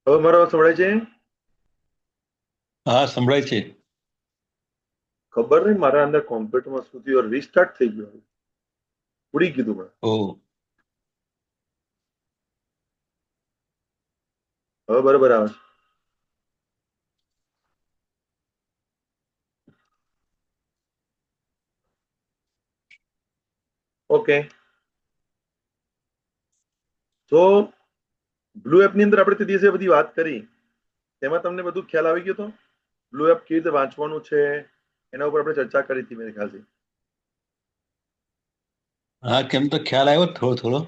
હવે મારો અવાજ સંભળાય છે? હા, સંભળાય છે. ખબર નહીં મારા અંદર કોમ્પ્યુટરમાં શું થયું, રીસ્ટાર્ટ થઈ ગયું, ઉડી ગયું મને. ઓ. હવે બરાબર આવે છે. ઓકે, તો બ્લુ એપ ની અંદર આપણે તે દિવસે બધી વાત કરી, તેમાં તમને બધું ખ્યાલ આવી ગયો હતો? બ્લુ એપ કેવી રીતે વાંચવાનું છે એના ઉપર આપણે ચર્ચા કરી હતી મેરે ખ્યાલથી. હા, કેમ તો ખ્યાલ આવ્યો થોડો થોડો.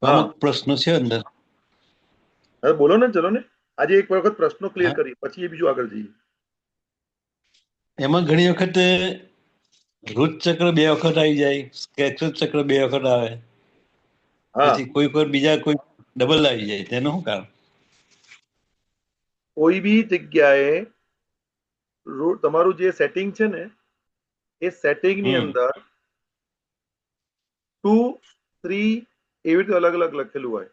અમુક હા, પ્રશ્નો છે અંદર. હવે બોલો ને, ચલો ને. આજે એક વખત પ્રશ્નો ક્લિયર હા, કરી પછી એ બીજું આગળ જઈએ. એમાં ઘણી વખત રુટ ચક્ર બે વખત આવી જાય, સ્કેચ ચક્ર બે વખત આવે, હા, પછી કોઈ કોઈ બીજા કોઈ ડબલ આવી જાય, તેનું શું કારણ? કોઈ બી જગ્યાએ તમારું જે સેટિંગ છે ને એ સેટિંગ ની હમ અંદર 2, 3 એવી રીતે અલગ અલગ લખેલું હોય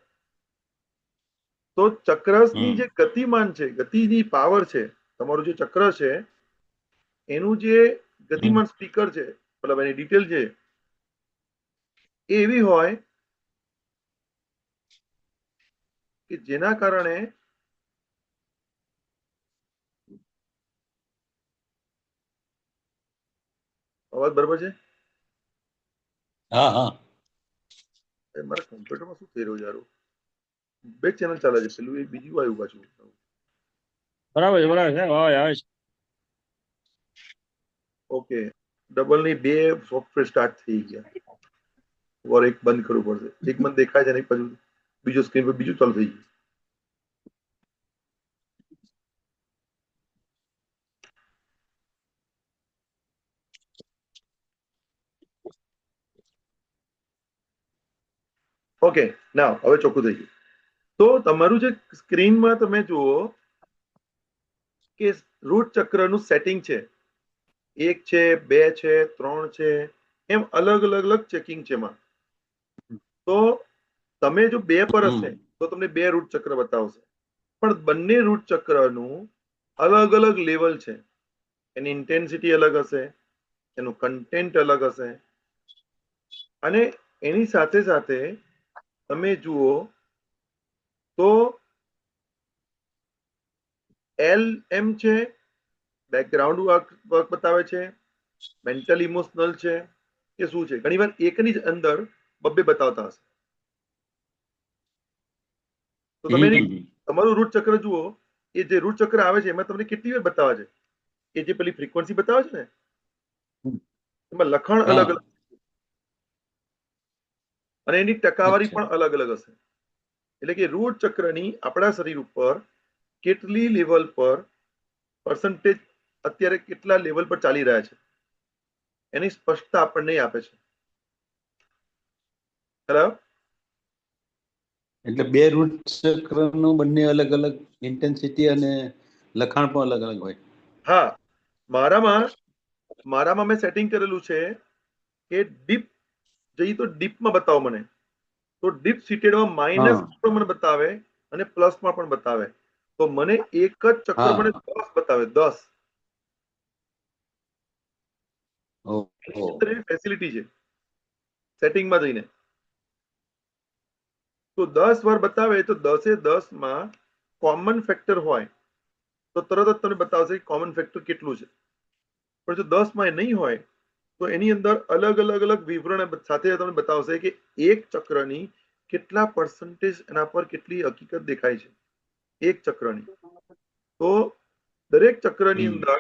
તો ચક્રસની હમ જે ગતિમાન છે, ગતિની પાવર છે, તમારું જે ચક્ર છે એનું જે હમ ગતિમાન સ્પીકર છે, મતલબ એની ડિટેલ છે એ એવી હોય કે જેના કારણે અવાજ બરાબર છે? હા, હા. મારા કમ્પ્યુટરમાં શું થઈ રહ્યું છે યાર? બે ચેનલ ચાલે છે, પેલું એક બીજું આવ્યું પાછું. બરાબર છે, બરાબર છે, અવાજ આવે છે. ઓકે, ડબલ ની બે સોફ્ટવેર સ્ટાર્ટ થઈ ગયા, ઓર એક બંધ કરવું પડશે. એક મને દેખાય છે ને પછી બીજું સ્ક્રીન પર બીજું ચાલુ થઈ ગયું. ઓકે, ના હવે ચોખ્ખું થઈ ગયું. તો તમારું જે સ્ક્રીનમાં તમે જુઓ કે રૂટ ચક્રનું સેટિંગ છે, એક છે, બે છે, ત્રણ છે, એમ અલગ અલગ અલગ ચેકિંગ છે એમાં. તો તમે જો બે પર હશે હમ તો તમને બે રૂટ ચક્ર બતાવશે, પણ બંને રૂટ ચક્રનું અલગ અલગ લેવલ છે. એની ઇન્ટેન્સિટી અલગ હશે, એનું કન્ટેન્ટ અલગ હશે, અને એની સાથે સાથે તમે જુઓ તો એલ એમ છે, બેકગ્રાઉન્ડ વર્ક બતાવે છે, મેન્ટલ ઇમોશનલ છે કે શું છે. ઘણી વાર એકની જ અંદર બબ્બે બતાવતા હશે. તો તમે હમ તમારું રૂટ ચક્ર જુઓ, એ જે રૂટ ચક્ર આવે છે એમાં તમને કેટલી વાર બતાવે છે, એ જે પેલી ફ્રીક્વન્સી બતાવે છે ને એમાં લખાણ અલગ હા, અલગ અને એની ટકાવારી અચ્છા. પણ અલગ અલગ હશે. એટલે કે રૂટ ચક્રની આપણા શરીર ઉપર કેટલી લેવલ પર પર્સન્ટેજ અત્યારે કેટલા લેવલ પર ચાલી રહ્યા છે એની સ્પષ્ટતા આપણને આપે છે. બરાબર? એટલે બે રૂટ ચક્રનું બંને અલગ અલગ ઇન્ટેન્સિટી અને લખાણ પણ અલગ અલગ હોય. હા, મારામાં મારામાં મેં સેટિંગ કરેલું છે કે ડીપ જઈ તો ડીપમાં બતાવો મને. તો ડીપ સીટેડમાં માઇનસ હા, પણ મને બતાવે અને પ્લસમાં પણ બતાવે. તો મને એક જ ચક્ર મને હા. 10 બતાવે, 10. એની ઓહો. અંદર એવી ફેસિલિટી છે સેટિંગમાં જઈને. તો 10 વાર બતાવે તો 10 એ 10માં કોમન ફેક્ટર હોય તો તરત જ તમને બતાવશે કે કોમન ફેક્ટર કેટલું છે. પણ જો 10માં એ નહીં હોય તો એની અંદર અલગ અલગ અલગ વિવરણ સાથે તમને બતાવશે કે એક ચક્રની કેટલા પર્સન્ટેજ એના પર કેટલી હકીકત દેખાય છે એક ચક્રની. તો દરેક ચક્રની હમ અંદર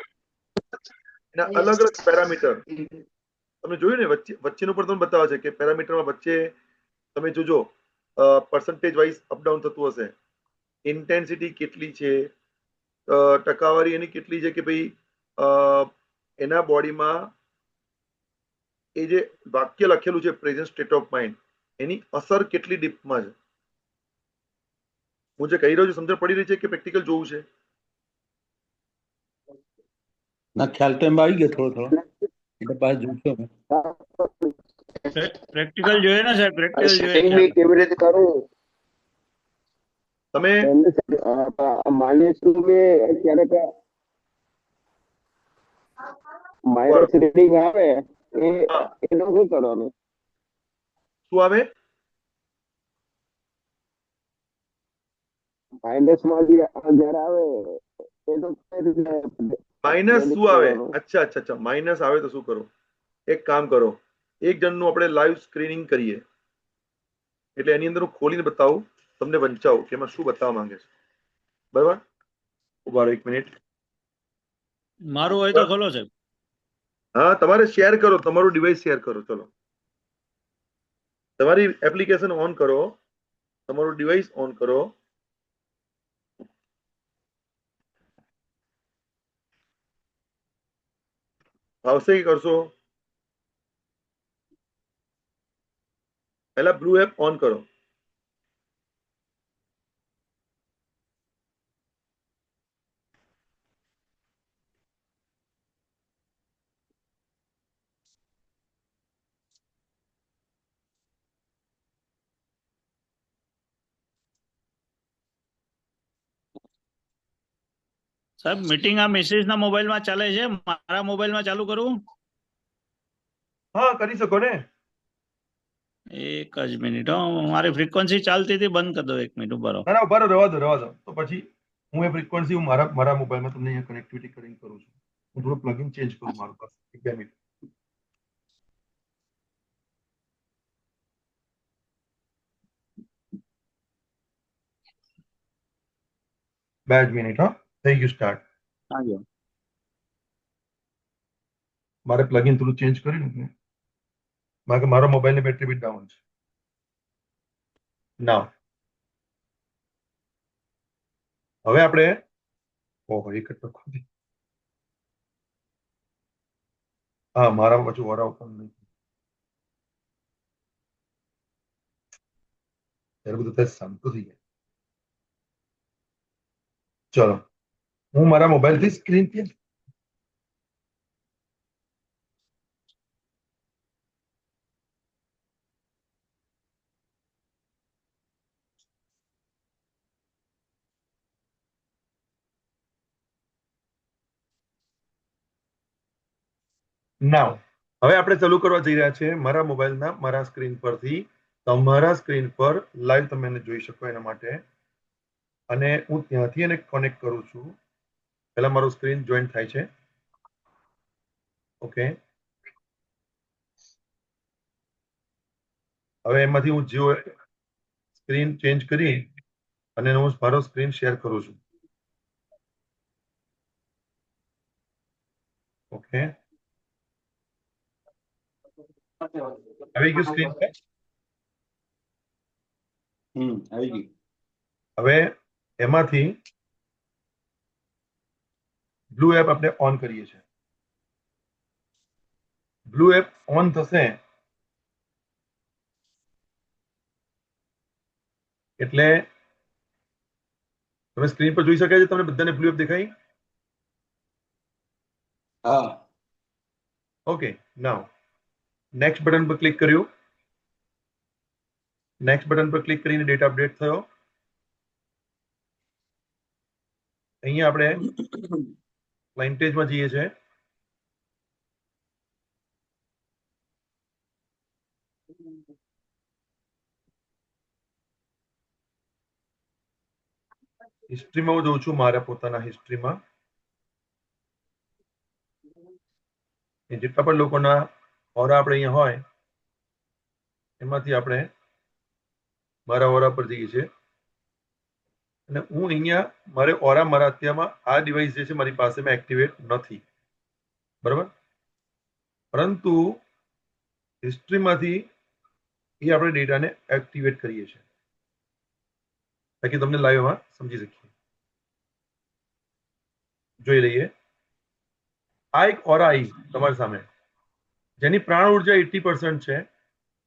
એના અલગ અલગ પેરામીટર તમે જોયું ને, વચ્ચેનું પણ તમને બતાવે છે કે પેરામીટરમાં વચ્ચે તમે જોજો પર્સન્ટેજ વાઇઝ અપડાઉન થતું હશે. ઇન્ટેન્સિટી કેટલી છે, ટકાવારી એની કેટલી છે કે ભાઈ એના બોડીમાં એ જે વાક્ય લખેલું છે પ્રેઝન્ટ સ્ટેટ ઓફ માઇન્ડ એની અસર કેટલી ડીપમાં છે. હું જે કહી રહ્યો છું સમજણ પડી રહી છે કે પ્રેક્ટિકલ જોવું છે? ના, ખ્યાલ તો એમ આવી ગયો થોડો થોડો. એટલે પાછું જોઈશું અમે. પ્રેક્ટિકલ જોઈએ ને સાહેબ, અને પ્રેક્ટિકલ જોઈએ સેટિંગ છે. બી કેવી રીતે કરવું તમે માઇનસ ટુ ક્યારેક બરોબર. માઇનસ રીડિંગ આવે હા, એનું શું કરવાનું? શું આવે? માઇનસ માં જયારે આવે એનું કઈ રીતે માઇનસ પ્રેડિક્ટ શું આવે? કરવાનું? અચ્છા અચ્છા અચ્છા, માઇનસ આવે તો શું કરો? એક કામ કરો, એક જણનું આપણે લાઈવ સ્ક્રીનિંગ કરીએ, એટલે એની અંદર હું ખોલીને બતાવું, તમને વંચાવું કે એમાં શું બતાવવા માંગે છે. બરાબર, ઉભા રહો 1 મિનિટ. મારું હોય તો ખોલો સાહેબ. હા, તમારે શેર કરો, તમારું ડિવાઇસ શેર કરો. ચલો, તમારી એપ્લિકેશન ઓન કરો, તમારું ડિવાઇસ ઓન કરો. આવશે કે કરશો? પહેલા બ્લુ એપ ઓન કરો. સાહેબ મીટિંગ આ મિસિસ ના મોબાઈલમાં ચાલે છે, મારા મોબાઈલમાં ચાલુ કરું? હા, કરી શકો ને. એક જ મિનિટ હો, મારી ફ્રીક્વન્સી ચાલતી હતી, બંધ કરી દો 1 મિનિટ, ઉભા રહો. ના ના, ઉભા રહો, રહેવા દો, રહેવા દો. તો પછી હું એ ફ્રીક્વન્સી હું મારા મોબાઈલમાં તમને અહીંયા કનેક્ટિવિટી કરીને કરું છું. હું થોડું પ્લગઇન ચેન્જ કરું મારું પાસે. 2 મિનિટ. બે જ મિનિટ. હા, થઈ ગયું સ્ટાર્ટ. હા જો. મારે પ્લગઇન થોડું ચેન્જ કર્યું ને, કારણ કે મારો મોબાઈલની બેટરી બી ડાઉન છે. ના, હવે આપણે ઓહો એક જ ટકો. હા, મારા પાછું વરા ઉપર નહીં, ત્યારે બધું થાય શાંત થઈ જાય. ચલો, હું મારા મોબાઈલથી સ્ક્રીન નાવ હવે આપણે ચાલુ કરવા જઈ રહ્યા છે મારા મોબાઈલના મારા સ્ક્રીન પરથી. તમારા સ્ક્રીન પર લાઈવ તમે એને જોઈ શકો એના માટે, અને હું ત્યાંથી એને કનેક્ટ કરું છું. પહેલા મારું સ્ક્રીન જોઈન થાય છે. ઓકે, હવે એમાંથી હું જીઓ સ્ક્રીન ચેન્જ કરી અને હું મારો સ્ક્રીન શેર કરું છું. ઓકે, આવી ગયું સ્ક્રીન પર. આવી ગઈ. હવે એમાંથી બ્લુ એપ આપણે ઓન કરીએ છીએ. બ્લુ એપ ઓન થશે એટલે તમે સ્ક્રીન પર જોઈ શકાય છે, તમને બધાને બ્લુ એપ દેખાય? હા. ઓકે, નાવ નેક્સ્ટ બટન પર ક્લિક કર્યું. નેક્સ્ટ બટન પર ક્લિક કરીને ડેટા અપડેટ થયો. અહીંયા આપણે ક્લાયન્ટેજમાં જઈએ છીએ. હિસ્ટ્રીમાં હું જોઉં છું, મારા પોતાના હિસ્ટ્રીમાં જેટલા પણ લોકોના ઓરા આપણે અહીંયા હોય એમાંથી આપણે મારા ઓરા પર જઈએ છીએ, અને હું અહીંયા મારે ઓરા મારા અત્યારમાં આ ડિવાઇસ જે છે મારી પાસેમાં એક્ટિવેટ નથી, બરાબર. પરંતુ હિસ્ટ્રીમાંથી એ આપણે ડેટાને એક્ટિવેટ કરીએ છીએ તાકી તમને લાઈવમાં સમજી શકીએ. જોઈ લઈએ. આ એક ઓરા આવી તમારી સામે, જેની પ્રાણ ઉર્જા 80% છે.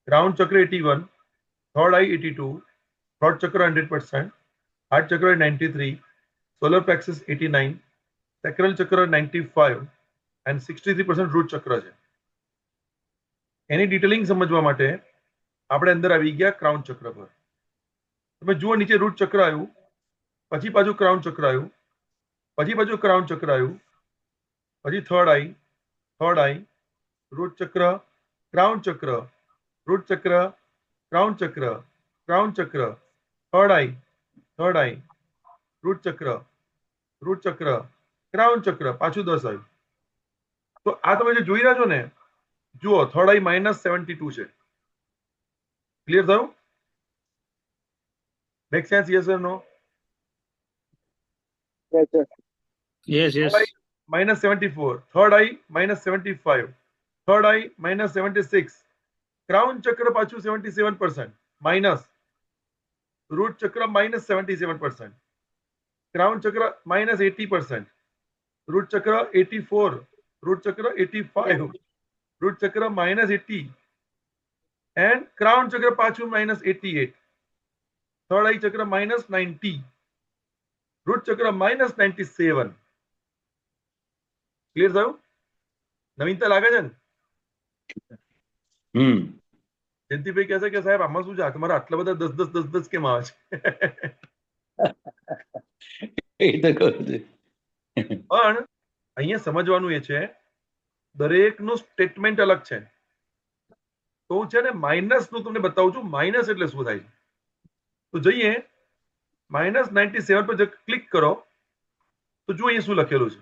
ક્રાઉન ચક્ર 81, થર્ડ આઈ 82, થર્ડ ચક્ર 100%, હાર્ટ ચક્ર 93, સોલર પ્લેક્સસ 89, સેક્રલ ચક્ર 95 એન્ડ 63% રૂટ ચક્ર છે. એની ડિટેલિંગ સમજવા માટે આપણે અંદર આવી ગયા ક્રાઉન ચક્ર પર. તમે જુઓ નીચે રૂટ ચક્ર આવ્યું, પછી પાછું ક્રાઉન ચક્ર આવ્યું, પછી પાછું ક્રાઉન ચક્ર આવ્યું, પછી થર્ડ આઈ, રૂટ ચક્ર, ક્રાઉન ચક્ર, રૂટ ચક્ર, ક્રાઉન ચક્ર, ક્રાઉન ચક્ર, થર્ડ આઈ, રૂટ ચક્ર, ક્રાઉન ચક્ર, પાછું 10 આવ્યું. તો આ તમે જે જોઈ રહ્યા છો ને, જુઓ થર્ડ આઈ -72 છે. ક્લિયર થયું? Make sense? Yes or no? Yes, sir. Yes yes. -74, third eye -75, third eye -76, crown chakra પાછું 77%, માઇનસ રૂટ ચક્ર -77%, ક્રાઉન ચક્ર -80%, રૂટ ચક્ર 84, રૂટ ચક્ર 85, રૂટ ચક્ર -80 એન્ડ ક્રાઉન ચક્ર પાછું -88, થર્ડ આઈ ચક્ર -90, રૂટ ચક્ર -97. ક્લિયર થયું? નવીનતા લાગે છે ને? જયંતિભાઈ કહેશે કે સાહેબ આમાં શું છે, તમારા આટલા બધા 10 કેમ આવે છે? એ તો કહું છું. પણ અહીંયા સમજવાનું એ છે, દરેકનું સ્ટેટમેન્ટ અલગ છે. તો હું છે ને માઇનસ નું તમને બતાવું છું, માઇનસ એટલે શું થાય છે. તો જઈએ -97 પર ક્લિક કરો તો જો અહીંયા શું લખેલું છે.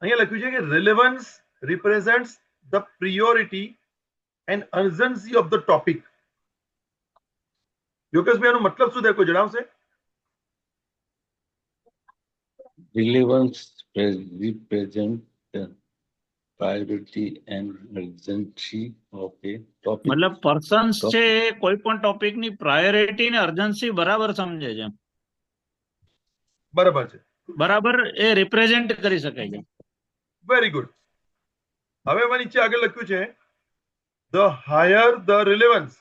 અહીંયા લખ્યું છે કે relevance represents the priority and urgency of the topic. યોગેશભાઈ આનો મતલબ શું થાય, કોઈ જણાવશે? Relevance represent the priority and urgency of a topic. મતલબ પર્સન્સ છે એ કોઈ પણ ટોપિક ની પ્રાયોરિટી ને અર્જન્સી બરાબર સમજે છે, બરાબર છે, બરાબર એ રિપ્રેઝેન્ટ કરી શકાય છે. Very good. હવે એમાં નીચે આગળ લખ્યું છે, the higher the relevance,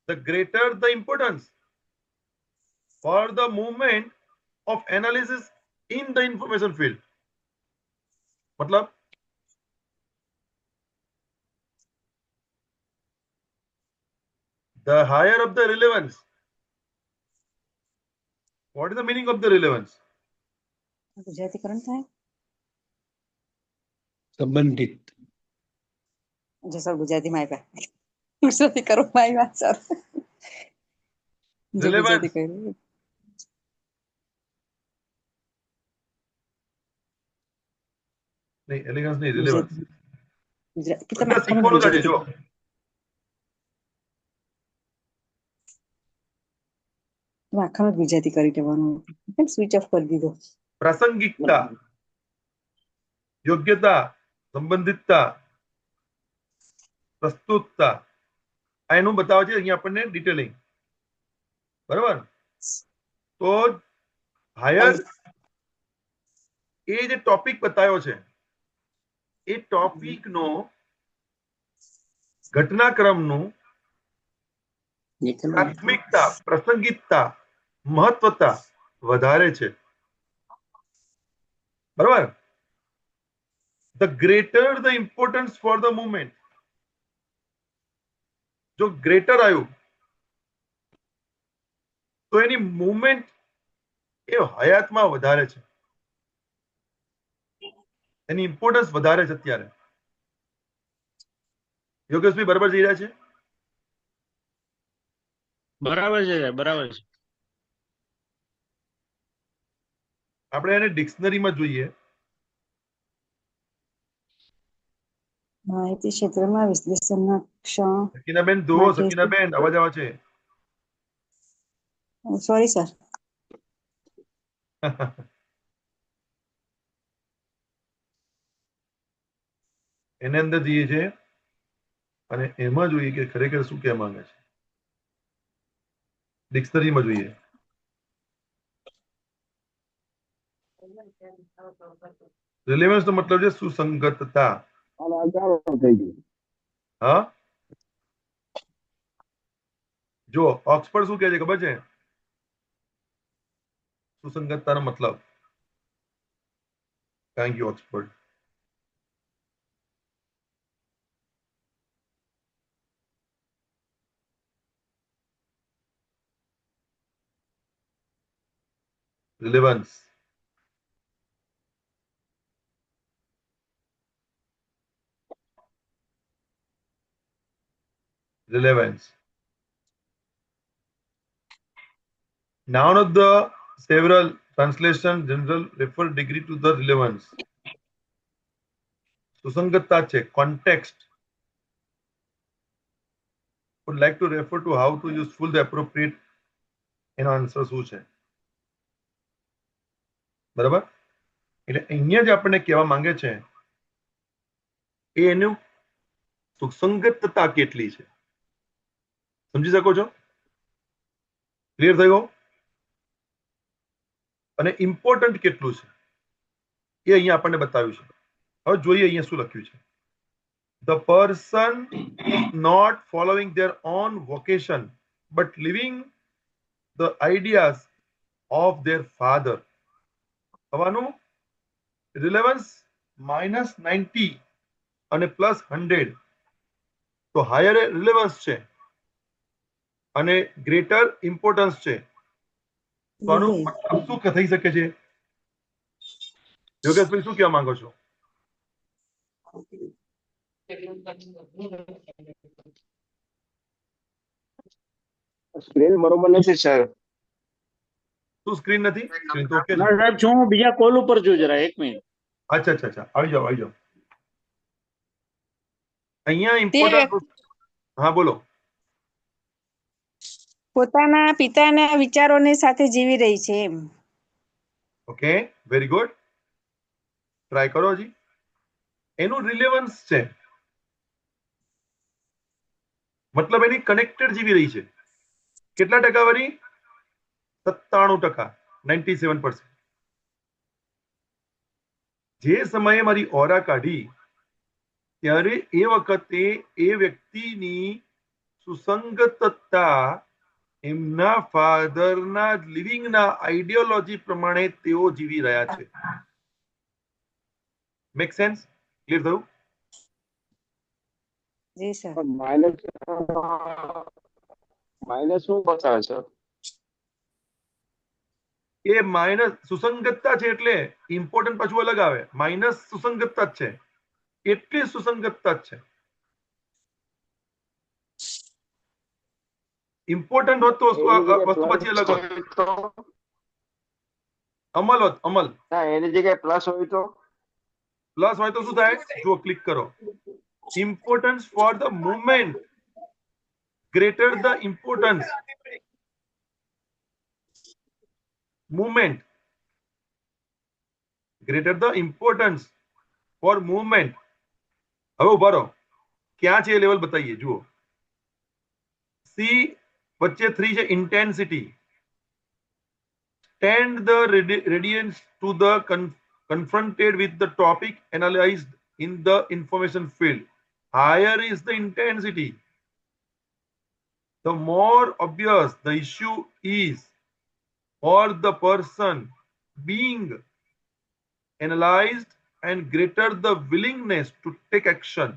the greater the importance for the movement of analysis in the information field. મતલબ the higher of the relevance. What is the meaning of the relevance? ગુજરાતીકરણ થાય સંબંધિત. જો સર ગુજરાતીમાં આવ્યા ગુજરાતીકરણમાં આવ્યા સર જો Relevance. Gujarati કર્યું નહીં, elegance નહીં, relevance. ગુજરાતી બધા તમે શીખવાનું છે, જો આખામાં ગુજરાતી કરી દેવાનું, સ્વિચ ઓફ કરી દીધો. પ્રાસંગિકતા, યોગ્યતા, સંબંધિતતા, પ્રસ્તુતતા, આ એનું બતાવે છે અહીંયા આપણને ડિટેલિંગ. બરાબર? તો હાયર એ જે ટોપિક બતાવ્યો છે, એ ટોપિક નો ઘટનાક્રમનું પ્રાથમિકતા, પ્રસંગિકતા, મહત્વતા વધારે છે. બરાબર? The greater the importance for the movement. જો ગ્રેટર આવ્યું તો એની મુવમેન્ટ એ હયાતમાં વધારે છે, એની ઇમ્પોર્ટન્સ વધારે છે અત્યારે. યોગેશભાઈ બરાબર જઈ રહ્યા છે? બરાબર છે બરાબર છે. આપણે એને ડિક્શનરીમાં જોઈએ. માહિતી ક્ષેત્રમાં વિશ્લેષણના ક્ષણ સકીનાબેન દો, સકીનાબેન અવાજ આવે છે? સોરી સર એને અંદર જઈએ છે અને એમાં જોઈએ કે ખરેખર શું કહેવા માંગે છે. ડિક્શનરીમાં જોઈએ. રિલેવન્સ નો મતલબ છે સુસંગતતા. અને અગાઉ થઈ ગયું. હા, જો ઓક્સફર્ડ શું કહે છે ખબર છે? સુસંગતતાનો મતલબ. Thank you Oxford. relevance. Relevance. None of the several translation general refer degree to the relevance. સુસંગતતા છે, context. Would like to refer to how to useful the appropriate એનો આન્સર શું છે, બરાબર? એટલે અહીંયા જે આપણને કહેવા માંગે છે એ એનું સુસંગતતા કેટલી છે, સમજી શકો છો? ક્લિયર થઈ ગયું? અને ઇમ્પોર્ટન્ટ કેટલું છે એ અહીંયા આપણને બતાવ્યું છે. હવે જોઈએ અહીંયા શું લખ્યું છે. The person is not following their own vocation but living the ideas of their father. હવાનું રિલેવન્સ -90 અને +100 તો હાયર રિલેવન્સ છે અને ગ્રેટર ઇમ્પોર્ટન્સ છે. તો આનું મતલબ શું થઈ શકે છે? યોગેશભાઈ શું કહેવા માંગો છો? સ્ક્રીન બરોબર નથી સર. શું સ્ક્રીન નથી? સ્ક્રીન તો ઓકે. ના સાહેબ, છું હું બીજા કોલ ઉપર છું, જરા 1 મિનિટ. અચ્છા અચ્છા અચ્છા, આવી જાઓ આવી જાઓ. અહીંયા ઇમ્પોર્ટન્ટ, હા બોલો. પોતાના પિતાના વિચારોની સાથે જીવી રહી છે એમ. Okay, very good. ટ્રાય કરો હજી. એનું રિલેવન્સ છે, મતલબ એની કનેક્ટેડ જીવી રહી છે. કેટલા ટકા વાળી? 97%, 97%. જે સમયે મારી ઓરા કાઢી ત્યારે એ વખતે એ વ્યક્તિની સુસંગતતા એમના ફાધરના લિવિંગના આઈડિયોલોજી પ્રમાણે તેઓ જીવી રહ્યા છે. Make sense? ક્લિયર થયું? જી સર. માઇનસ શું બતાવે છે? એ માઇનસ સુસંગતતા છે એટલે ઇમ્પોર્ટન્ટ પાછું અલગ આવે. માઇનસ સુસંગતતા જ છે, એટલી સુસંગતતા જ છે. ઇમ્પોર્ટન્ટ હોત તો વસ્તુ પછી અલગ હોત. અમલ હોત, અમલ. ના, એની જગ્યાએ પ્લસ હોય તો? પ્લસ હોય તો શું થાય? જુઓ, ક્લિક કરો. Importance for the movement greater the importance. movement greater the importance for movement. હવે ઉભા રહો, ક્યાં છે એ લેવલ બતાવીએ. જુઓ, સી વચ્ચે 3 છે, intensity. Stand the radiance to the confronted with the topic analyzed in the information field. Higher is the intensity, the more obvious the issue is for the person being analyzed and greater the willingness to take action.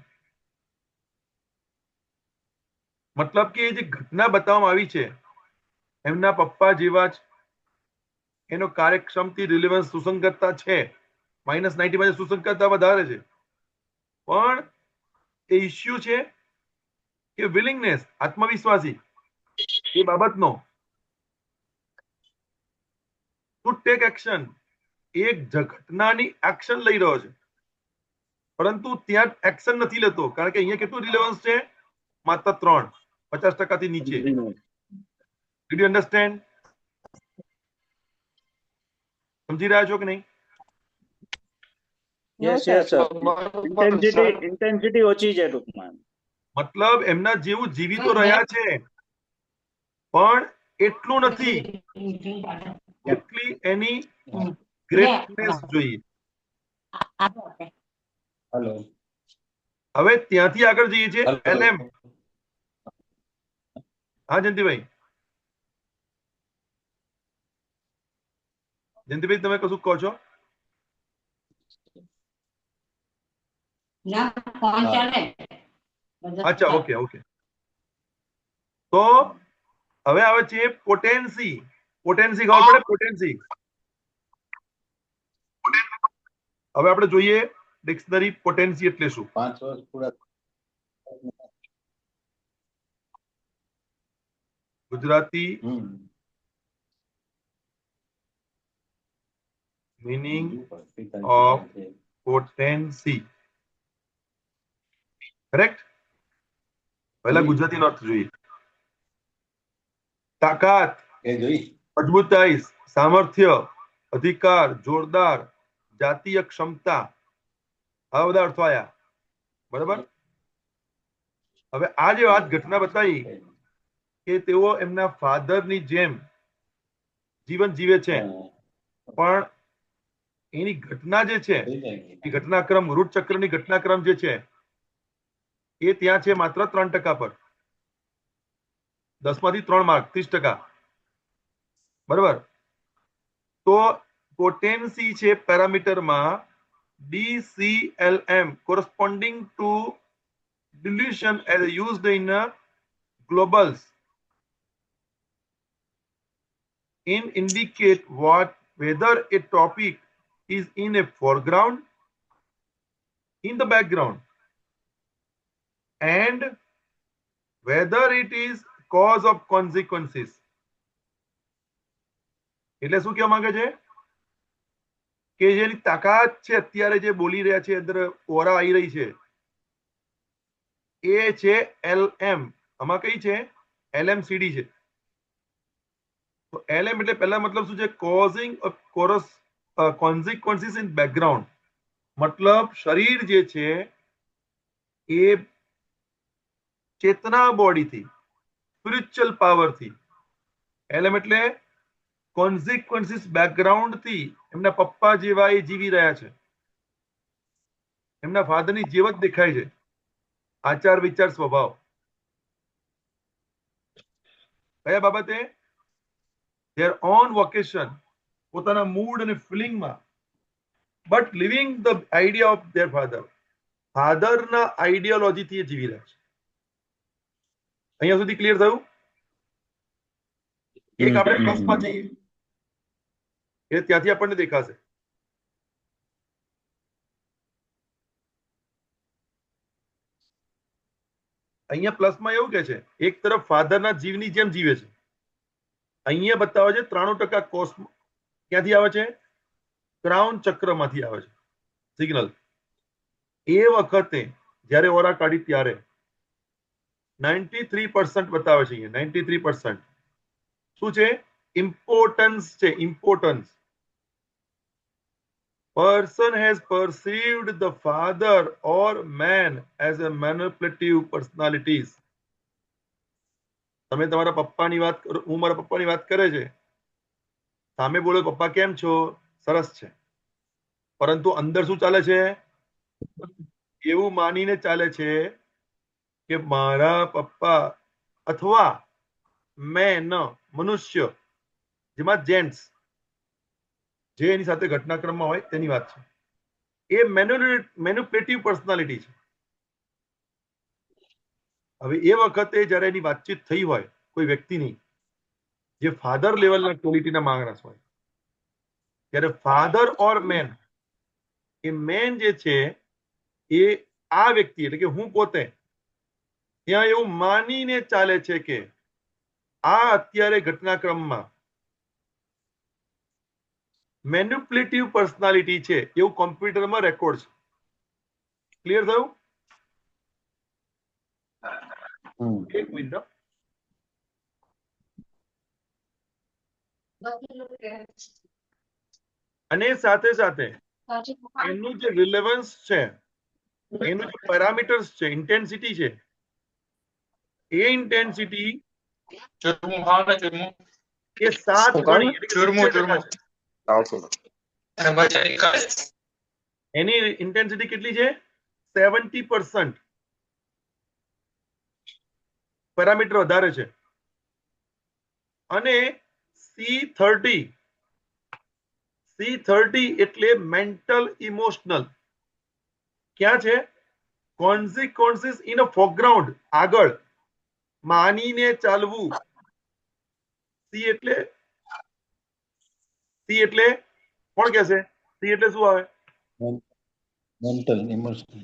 મતલબ કે જે ઘટના બતાવવામાં આવી છે એમના પપ્પા જેવા જ, એનો કાર્યક્ષમતી રિલેવન્સ સુસંગતતા છે. -90 માં સુસંગતતા વધારે છે, પણ એ ઇશ્યુ છે કે વિલિંગનેસ, આત્મવિશ્વાસી એ બાબતનો ટુ ટેક એક્શન. એક ઘટનાની એક્શન લઈ રહ્યો છે પરંતુ ત્યાં એક્શન નથી લેતો, કારણ કે અહીંયા કેટલું રિલેવન્સ છે? માત્ર 3, 50% થી નીચે. Did you understand? સમજી રહ્યા છો કે નહીં? Yes yes sir. ઇન્ટેન્સિટી ઓછી છે ટૂંકમાં. મતલબ એમના જેવું જીવી તો રહ્યા છે પણ એટલું નથી એટલી એની ગ્રેટનેસ જોઈએ. હેલો. હવે ત્યાંથી આગળ જઈએ છીએ એલએમ. હા જયંતિભાઈ. જયંતિભાઈ તમે કશું કહો છો? અચ્છા, ઓકે ઓકે. તો હવે આવે છે પોટેન્સી. પોટેન્સી ખબર પડે? પોટેન્સી હવે આપણે જોઈએ ડિક્શનરી પોટેન્સી એટલે શું. 5 વર્ષ પૂરા ગુજરાતી હમ meaning of potency. કરેક્ટ. પહેલા ગુજરાતીનો અર્થ જોઈએ. તાકાત, એ જોઈ મજબૂતાઈ, સામર્થ્ય, અધિકાર, જોરદાર, જાતીય ક્ષમતા, આવા બધા અર્થો આયા. બરાબર. હવે આ જે વાત ઘટના બતાવી કે તેઓ એમના ફાધરની જેમ જીવન જીવે છે, પણ એની ઘટના જે છે એ ઘટનાક્રમ રૂટ ચક્રની ઘટનાક્રમ જે છે એ ત્યાં છે માત્ર 3% પર. 10 માંથી 3 માર્ક 30%. બરાબર. તો પોટેન્સી છે પેરામીટરમાં DCLM corresponding to dilution as used in globals in indicate what whether a topic is in a foreground, in the background, and whether it is cause of consequences. એટલે શું કહેવા માંગે છે કે જેની તાકાત છે અત્યારે જે બોલી રહ્યા છે અંદર ઓરા આવી રહી છે એ છે LM. આમાં કઈ છે? LMCD છે. તો LM એટલે પહેલા મતલબ શું છે? Causing consequences in background. મતલબ શરીર જે છે એ ચેતના બોડીથી સ્પિરિચ્યુઅલ પાવરથી LM એટલે કોન્સિક્વન્સીસ બેકગ્રાઉન્ડથી એમના પપ્પા જેવા એ જીવી રહ્યા છે. એમના ફાધરની જેવ જ દેખાય છે. આચાર વિચાર સ્વભાવ કયા બાબતે? their own vocation, પોતાના મૂડ અને ફિલિંગમાં, but living the idea of their father. ફાધરના આઈડિયોલોજીથી એ જીવી રહ્યા છે. અહીંયા સુધી ક્લિયર થયું? એક આપણે પ્લસમાં જઈએ એ ત્યાંથી આપણને દેખાશે. અહીંયા પ્લસમાં એવું કે છે એક તરફ ફાધરના જીવની જેમ જીવે છે. અહીંયા બતાવે છે 93% કોષ ક્યાંથી આવે છે? ક્રાઉન ચક્રમાંથી આવે છે સિગ્નલ. એ વખતે જ્યારે ઓરા કાઢી ત્યારે 93% બતાવે છે. અહીંયા 93% શું છે? ઇમ્પોર્ટન્સ છે. Importance. person has perceived the father or man as a manipulative personalities. તમે તમારા પપ્પાની વાત કરો, હું મારા પપ્પાની વાત કરે છે, સામે બોલો પપ્પા કેમ છો? સરસ છે. પરંતુ અંદર શું ચાલે છે? એવું માનીને ચાલે છે કે મારા પપ્પા અથવા મેન મનુષ્ય જેમાં જેન્ટ્સ જે એની સાથે ઘટનાક્રમમાં હોય તેની વાત છે. એ મેન્યુપ્યુલેટિવ પર્સનાલિટી છે. હવે એ વખતે જ્યારે એની વાતચીત થઈ હોય કોઈ વ્યક્તિની જે ફાધર લેવલના ક્વોલિટીના માણસ હોય ત્યારે ફાધર ઓર મેન, એ મેન જે છે એ આ વ્યક્તિ એટલે કે હું પોતે ત્યાં એવું માનીને ચાલે છે કે આ અત્યારે ઘટનાક્રમમાં મેન્યુપ્યુલેટિવ પર્સનાલિટી છે એવું કોમ્પ્યુટરમાં રેકોર્ડ છે. ક્લિયર થયું? એક મિનિટ. અને સાથે સાથે એનું જે રિલેવન્સ છે, એનું જે પેરામીટર્સ છે, ઇન્ટેન્સિટી છે, એ ઇન્ટેન્સિટી એ 7 ગણી એટલે કે 70% છે. એની ઇન્ટેન્સિટી કેટલી છે? 70%. પેરામીટર વધારે છે. અને C30 એટલે મેન્ટલ ઇમોશનલ. ક્યાં છે? કોન્સિક્વન્સીસ ઇન અ ફોરગ્રાઉન્ડ, આગળ માનીને ચાલવું. સી એટલે કોણ કહેશે? સી એટલે શું આવે? Mental emotional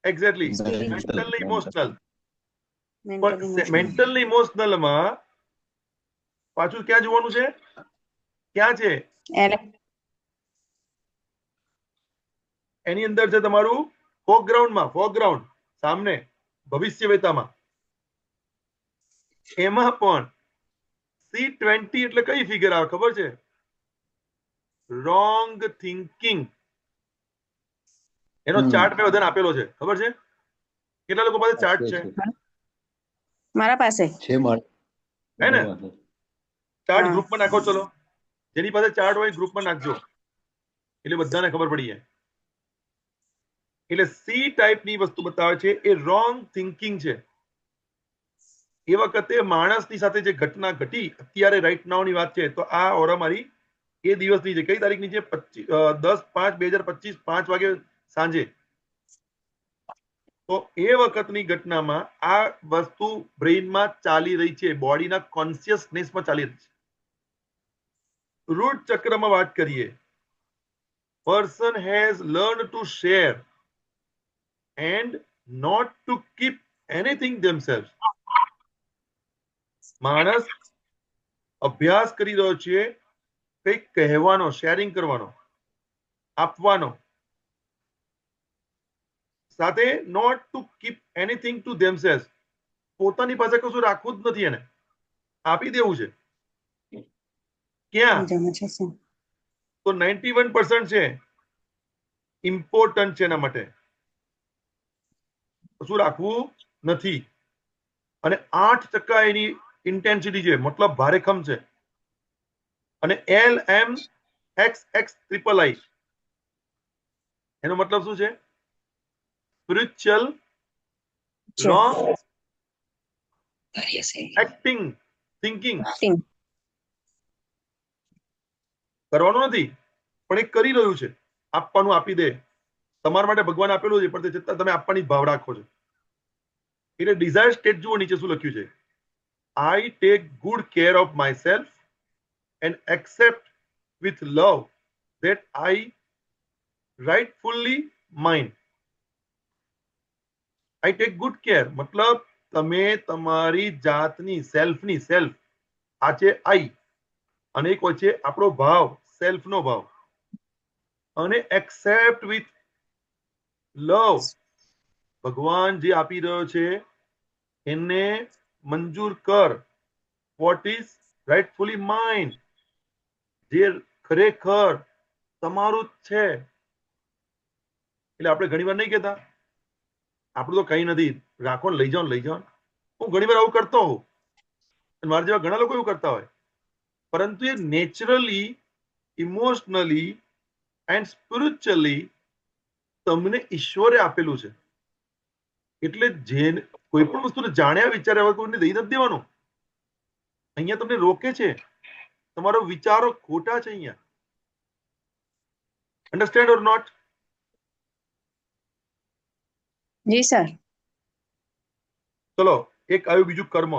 exactly, mental mental ને ઇમોશનલ. મેન્ટલ પણ ઇમોશનલ મેન્ટલ ને ઇમોશનલ માં પાછું ક્યાં જોવાનું છે? ક્યાં છે? એની અંદર છે તમારું ફોરગ્રાઉન્ડમાં, ફોરગ્રાઉન્ડ સામને ભવિષ્યવેતામાં. એમાં પણ C20 એટલે કઈ ફિગર આવે ખબર છે? Wrong thinking. એનો ચાર્ટ મેં બધાને આપેલો છે, ખબર છે? કેટલા લોકો પાસે ચાર્ટ છે? મારા પાસે છે મારે હે ને? ચાર્ટ હા. ગ્રુપમાં નાખો, ચલો. જેની પાસે ચાર્ટ હોય ગ્રુપમાં નાખજો, એટલે બધાને ખબર પડી જાય. એટલે સી ટાઈપની વસ્તુ બતાવે છે એ રોંગ થિંકિંગ છે. એ વખતે માણસની સાથે જે ઘટના ઘટી, અત્યારે રાઈટ નાઉ ની વાત છે, તો આ ઓરા મારી એ દિવસની છે. કઈ તારીખની છે? 10/5/2025 5 વાગે સાંજે. તો એ વખતની ઘટનામાં આ વસ્તુ બ્રેઇનમાં ચાલી રહી છે, બોડીના કોન્શિયસનેસમાં ચાલી રહી છે. રૂટ ચક્રમાં વાત કરીએ, person has learned to share and not to keep anything themselves. માણસ અભ્યાસ કરી રહ્યો છે કંઈક કહેવાનો, શેરિંગ કરવાનો, આપવાનો, સાથે not to keep anything to themselves. પોતાની પાસે કશું રાખવું જ નથી, એને આપી દેવું છે. ક્યાં? મજામાં છે સર. તો 91% છે, ઇમ્પોર્ટન્ટ છે એના માટે. કશું રાખવું નથી. અને 8% એની ઇન્ટેન્સિટી છે, મતલબ ભારેખમ છે. અને LMXXIII એનો મતલબ શું છે? Spiritual wrong acting, thinking. કરવાનું નથી પણ એ કરી રહ્યું છે. આપવાનું આપી દે. તમારા માટે ભગવાન આપેલું છે, પણ તે છતાં તમે આપવાની ભાવ રાખો છો. એટલે ડિઝાયર સ્ટેટ જુઓ, નીચે શું લખ્યું છે? I take good care of myself and accept with love that I rightfully mine. I take good care મતલબ તમે તમારી જાતની, સેલ્ફની, સેલ્ફ આ છે આઈ, અને એક હોય છે આપણો ભાવ, સેલ્ફનો ભાવ. અને એક્સેપ્ટ વિથ લવ, ભગવાન જે આપી રહ્યો છે એને મંજૂર કર. વોટ ઇઝ રાઇટફુલી માઇન, જે ખરેખર તમારું જ છે. એટલે આપણે ઘણીવાર નહીં કહેતા આપણું તો કઈ નથી, રાખો ને લઈ જાઓ ને લઈ જાઓ. હું ઘણીવાર આવું કરતો હોઉં, મારા જેવા ઘણા લોકો એવું કરતા હોય. પરંતુ એ નેચરલી, ઇમોશનલી એન્ડ સ્પિરિચ્યુઅલી તમને ઈશ્વરે આપેલું છે. એટલે જે કોઈ પણ વસ્તુને જાણ્યા વિચાર્યા વગર કોઈને દઈ નથી દેવાનું. અહીંયા તમને રોકે છે, તમારો વિચારો ખોટા છે અહીંયા. Understand or not? જી સર. ચલો, એક આવ્યું બીજું કર્મ,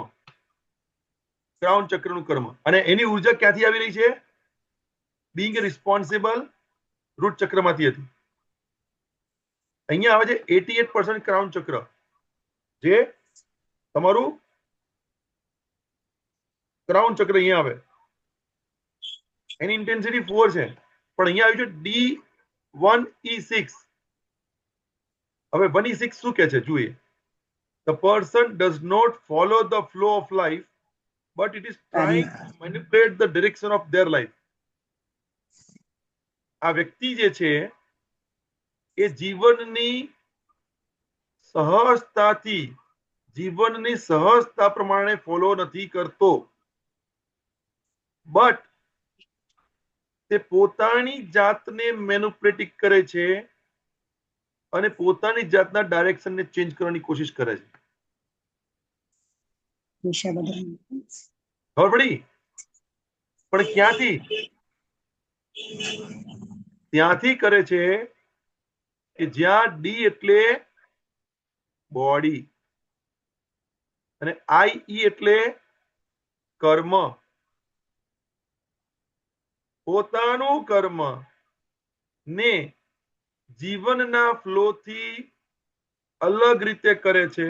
ક્રાઉન ચક્રનું કર્મ. અને એની ઉર્જા ક્યાંથી આવી રહી છે? બીંગ રિસ્પોન્સિબલ રૂટ ચક્રમાંથી હતી. અહીંયા આવે છે 88% ક્રાઉન ચક્ર, જે તમારું ક્રાઉન ચક્ર અહીંયા આવે. એની ઇન્ટેન્સિટી 4 છે, પણ અહીંયા આવ્યું છે D1E6. હવે 1E6 શું કે છે જોઈએ? The person does not follow the flow of life, but it is trying to manipulate the direction of their life. આ વ્યક્તિ જે છે એ જીવનની સહજતાથી, જીવનની સહજતા પ્રમાણે ફોલો નથી કરતો, બટ તે પોતાની જાતને મેનિપ્યુલેટ કરે છે અને પોતાની જાતના ડાયરેક્શનને ચેન્જ કરવાની કોશિશ કરે છે. દિશા બદલવાની. ખબર પડી? પણ ક્યાંથી? ત્યાંથી કરે છે કે જ્યાં ડી એટલે બોડી અને આઈ એટલે કર્મ. પોતાનું કર્મ ને જીવનના ફ્લોથી અલગ રીતે કરે છે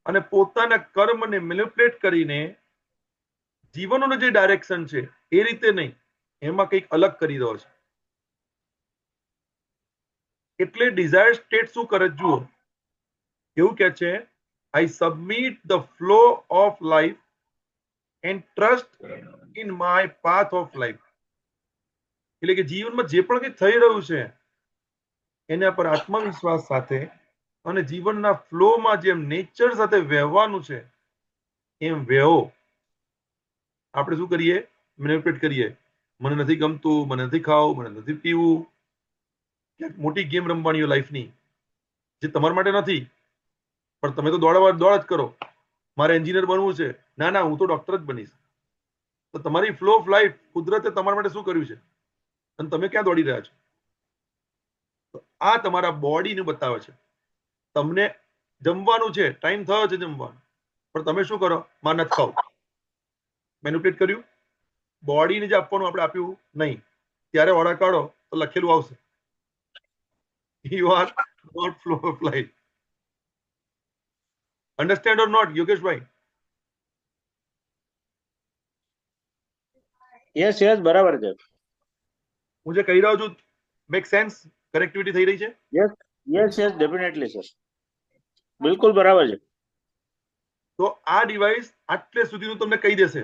અને પોતાના કર્મને મેનિપ્યુલેટ કરીને જીવનનું જે ડાયરેક્શન છે એ રીતે નહીં, એમાં કંઈક અલગ કરી રહ્યો છે. એટલે ડિઝાયર સ્ટેટ શું કરે જુઓ, એવું કે છે, I submit the flow of life and trust in my path of life. એટલે કે જીવનમાં જે પણ કંઈ થઈ રહ્યું છે એના પર આત્મવિશ્વાસ સાથે અને જીવનના ફ્લોમાં જેમ નેચર સાથે વહેવાનું છે એમ વહેવો. આપણે શું કરીએ? મેનિપ્યુલેટ કરીએ. મને નથી ગમતું, મને નથી ખાવું, મને નથી પીવું. ક્યાંક મોટી ગેમ રમવાની હોય લાઈફની, જે તમારા માટે નથી, પણ તમે તો દોડ જ કરો. મારે એન્જિનિયર બનવું છે, ના ના હું તો ડોક્ટર જ બનીશ. તો તમારી ફ્લો ઓફ લાઈફ કુદરતે તમારા માટે શું કર્યું છે અને તમે ક્યાં દોડી રહ્યા છો? તો આ તમારા બોડીને બતાવે છે. તમને જમવાનું છે, ટાઈમ થયો છે જમવાનું, પણ તમે શું કરો? માં નથી ખાવું, મેનિપ્યુલેટ કર્યું. બોડીને જે આપવાનું આપણે આપ્યું નહીં, ત્યારે ઓર્ડર કાઢો તો લખેલું આવશે, you are not flow of life. Understand or not, યોગેશભાઈ? યસ યસ, બરાબર છે. હું જે કહી રહ્યો છું, મેક સેન્સ? કરેક્ટિવિટી થઈ રહી છે? Yes yes yes, definitely sir, બિલકુલ બરાબર છે. તો આ ડિવાઇસ આટલે સુધીનું તમને કહી દેશે.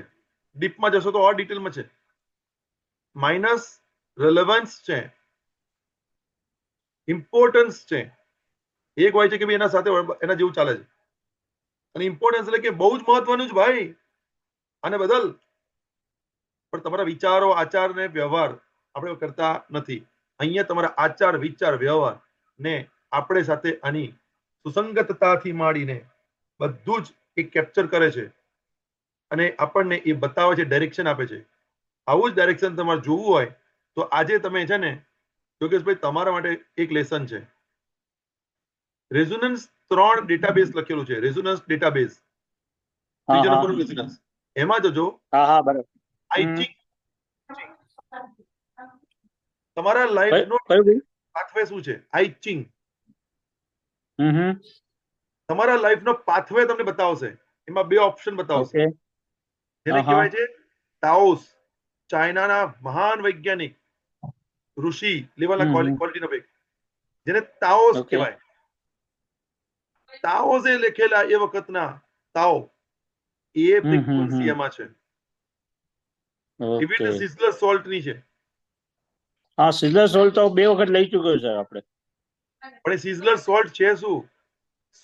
ડીપમાં જશો તો ઓર ડિટેલમાં છે. માઇનસ રિલેવન્સ છે, ઇમ્પોર્ટન્સ છે. એક હોય છે કે ભાઈ એના સાથે એના જેવું ચાલે છે, અને ઇમ્પોર્ટન્સ એટલે કે બહુ જ મહત્વનું છે ભાઈ, આને બદલ. પણ તમારા વિચારો, આચાર ને વ્યવહાર આપણે કરતા નથી. અહીંયા તમારા આચાર, વિચાર, વ્યવહાર ને આપણે સાથે આની સુસંગતતાથી માંડીને બધું જ એ કેપ્ચર કરે છે અને આપણને એ બતાવે છે, ડાયરેક્શન આપે છે. આવું જ ડાયરેક્શન તમારે જોવું હોય તો આજે તમે છે ને યોગેશભાઈ, તમારા માટે એક લેસન છે. રેઝોનન્સ 3 ડેટાબેઝ લખેલું છે. રેઝોનન્સ ડેટાબેઝ, ત્રીજો નંબરનું રેઝોનન્સ. એમાં જજો. હા હા, બરાબર. આઈ થિંક તમારા લાઈફનો કયું? પાથવે શું છે? આઈ થિંક હમ. તમારા લાઈફનો પાથવે તમને બતાવશે. એમાં બે ઓપ્શન બતાવશે, ઓકે. જેને કહેવાય છે તાઓસ. ચાઇનાના મહાન વૈજ્ઞાનિક ઋષિ લેવલના ક્વોલિટીનો વ્યક્તિ, જેને તાઓસ ઓકે. કહેવાય. તાઓસે લખેલા એ વખતના તાઓ, એ ફ્રીક્વન્સી એમાં છે. એવી રીતે સિઝલર સોલ્ટની છે. હા, સિઝલર સોલ્ટ તો 2 વખત લઈ ચુક્યો છે આપણે. પણ એ સિઝલર સોલ્ટ છે શું?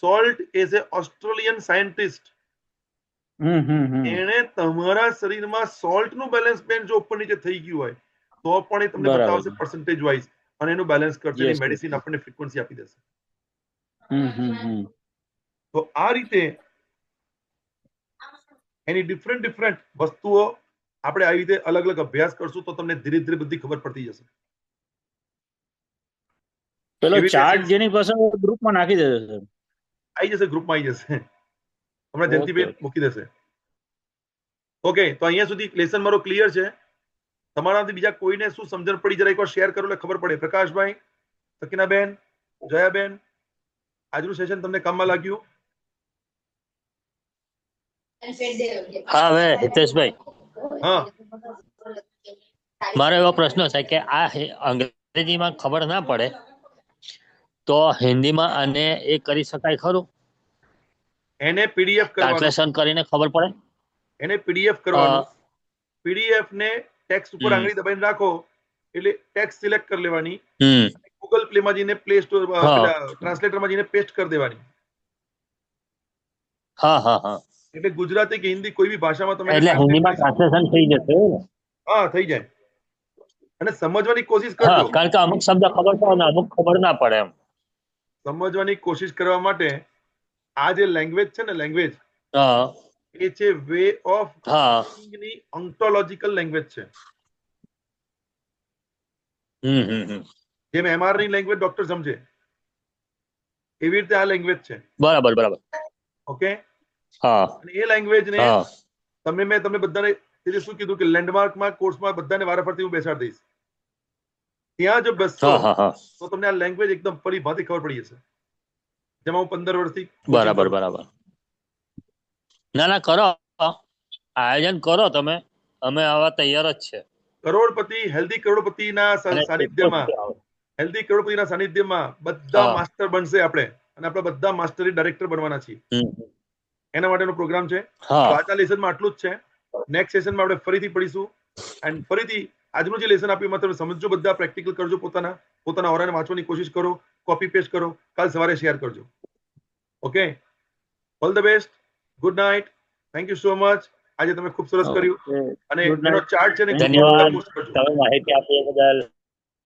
Salt is A Australian scientist. એને તમારા શરીરમાં સોલ્ટનું બેલેન્સ જો ઉપર નીચે થઈ ગયું હોય તો પણ એ તમને બતાવશે પર્સન્ટેજ વાઇઝ, અને એનું બેલેન્સ કરશે. એની મેડિસિન આપણને ફ્રીક્વન્સી આપી દેશે. તો આ રીતે એની ડિફરન્ટ વસ્તુઓ આપણે આવી રીતે અલગ અલગ અભ્યાસ કરશું તો તમને ધીરે ધીરે બધી ખબર પડતી જશે. પેલો ચાર્ટ જેની પાસે ગ્રુપમાં નાખી દેજો સર. આવી જશે, ગ્રુપમાં આવી જશે. હમણાં જયંતિબેન મૂકી દેશે. ઓકે, તો અહીંયા સુધી લેસન મારો ક્લિયર છે. તમારાથી બીજા કોઈને શું સમજણ પડી જરા એકવાર શેર કરો એટલે ખબર પડે. પ્રકાશભાઈ, સકીનાબેન, જયાબેન, આજનું સેશન તમને કામમાં લાગ્યું? હા હવે હિતેશભાઈ, હા, મારો એવો પ્રશ્ન છે કે આ અંગ્રેજીમાં ખબર ના પડે તો હિન્દીમાં આને એ કરી શકાય ખરું? એને પીડીએફ કરવાનું, ટ્રાન્સલેશન કરીને ખબર પડે? એને પીડીએફ કરવાનું. પીડીએફ ને ટેક્સ્ટ ઉપર આંગળી દબાઈને રાખો એટલે ટેક્સ્ટ સિલેક્ટ કરી લેવાની. ગૂગલ પ્લે માં જઈને પ્લે સ્ટોર ટ્રાન્સલેટરમાં જઈને પેસ્ટ કરી દેવાની. હા. એટલે ગુજરાતી કે હિન્દી કોઈ બી ભાષામાં તમે એટલે હિન્દીમાં ટ્રાન્સલેશન થઈ જશે? હા, થઈ જાય. અને સમજવાની કોશિશ કરજો. કારણ કે અમુક શબ્દ ખબર પડે ને અમુક ખબર ના પડે એમ. સમજવાની કોશિશ કરવા માટે આ જે લેંગ્વેજ છે ને, લેંગ્વેજ એ છે વે ઓફ ની ઓન્ટોલોજીકલ લેંગ્વેજ છે. જેમ એમઆર ની લેંગ્વેજ ડોક્ટર સમજે એવી રીતે આ લેંગ્વેજ છે. બરાબર. ઓકે, હા. અને એ લેંગ્વેજ ને મેં તમને બધાને શું કીધું કે લેન્ડમાર્કમાં કોર્સમાં બધાને વારાફરતી હું બેસાડી દઈશ. ત્યાં જો બેસશો હા હા હા તો તમને આ લેંગ્વેજ એકદમ ફરી ભાંતિ ખબર પડી જશે, જેમાં હું 15 વર્ષથી બરાબર બરાબર. ના ના કરો, આયોજન કરો તમે, અમે આવા તૈયાર જ છે. કરોડપતિ હેલ્ધી કરોડપતિના અને સાનિધ્યમાં હેલ્ધી કરોડપતિના સાનિધ્યમાં બધા હા. માસ્ટર બનશે આપણે, અને આપણે બધા માસ્ટરી ડાયરેક્ટર બનવાના છીએ. હમ. એના માટેનો પ્રોગ્રામ છે. તો હા આજના લેસનમાં આટલું જ છે. નેક્સ્ટ સેશનમાં આપણે ફરીથી પડીશું, એન્ડ ફરીથી આજનું જે લેસન આપ્યું એમાં તમે સમજો, બધા પ્રેક્ટિકલ કરજો, પોતાના ઓરાને વાંચવાની કોશિશ કરો, કોપી પેસ્ટ કરો, કાલ સવારે શેર કરજો. Okay, all the best, good night, thank you so much. આજે તમે ખૂબ સરસ કર્યું, અને Good એનો night. ચાર્ટ છે ને Thank ગ્રુપમાં ધન્યવાદ. બધા પોસ્ટ કરજો. તમે માહિતી આપી એ બદલ